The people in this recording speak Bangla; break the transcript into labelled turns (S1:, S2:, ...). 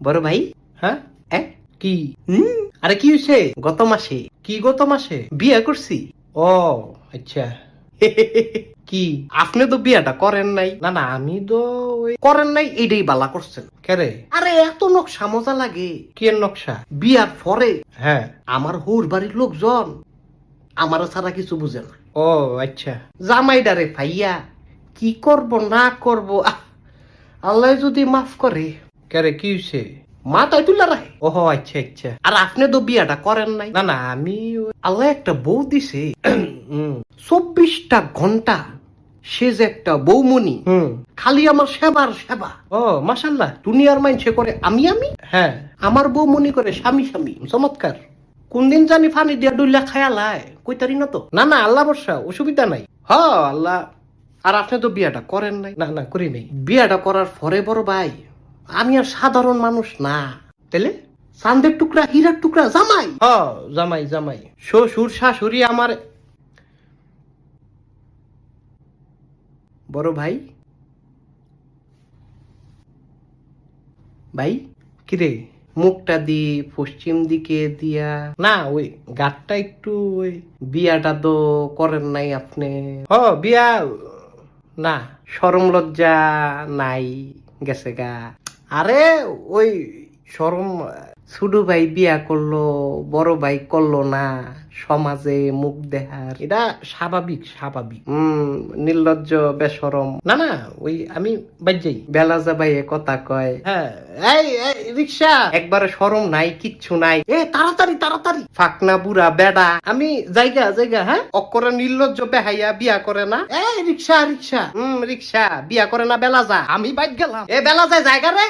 S1: বড় ভাই। হ্যাঁ কি? আরে কি হয়েছে? গত মাসে বিয়ে করছি। ও আচ্ছা। কি আপনি তো বিয়েটা করেন নাই? না না, আমি তো করেন নাই, এইটাই বালা করছেন। কেরে? আরে এত নকশা মজা লাগে। কি এর নকশা? বিয়ার পরে হ্যাঁ আমার হুর বাড়ির লোকজন আমার ছাড়া কিছু বুঝে না। ও আচ্ছা। জামাইডারে ভাইয়া কি করব না করব, আল্লাহ যদি মাফ করে। কেরে কি হয়েছে? মাথায় তুলে রাখে। ওহো আচ্ছা আচ্ছা। আর আপনি তো বিয়াটা করেন নাই? না না, আমি আল্লাহ একটা বউ দিছে। 24টা ঘন্টা সে যে একটা বৌমনি, খালি আমার সেবার সেবা। ও মাশাআল্লাহ, দুনিয়ার মাইনসে করে আমি হ্যাঁ, আমার বৌমনি করে স্বামী স্বামী। চমৎকার। কোন দিন জানি ফানি দিয়া ডুইলা খায়ালায়, কইতারি না তো। না না, আল্লাহ বর্ষা, অসুবিধা নাই। হ আল্লাহ। আর আপনি তো বিয়াটা করেন নাই? না না, করি নাই। বিয়াটা করার পরে বড় ভাই, আমি আর সাধারণ মানুষ না। তাইলে চাঁদের টুকরা, হীরার টুকরা জামাই। জামাই শ্বশুর শাশুড়ি আমার। বড় ভাই ভাই কিরে, মুখটা দি পশ্চিম দিকে দিয়া না, ওই গাটটা একটু ওই বিয়াটা তো করেন নাই আপনি। বিয়া না, শরম লজ্জা নাই, গেছে গা। আরে ওই শরম, ছোট ভাই বিয়া করলো, বড় ভাই করলো না, সমাজে মুখ দেখার এটা স্বাভাবিক। নির্লজ্জ বেশরম। না না, ওই আমি বাজ্যাই বেলা যাবাই কথা কয়। হ্যাঁ এই রিক্সা, একবারে শরম নাই, কিচ্ছু নাই। তাড়াতাড়ি ফাকনা বুড়া বেডা। আমি জায়গা হ্যাঁ, অক্ষরে নির্লজ্জ বেহাইয়া বিয়া করে না। এই রিক্সা রিক্সা বিয়া করে না, বেলা যা। আমি বাইক গেলাম। বেলা যায় জায়গা রে।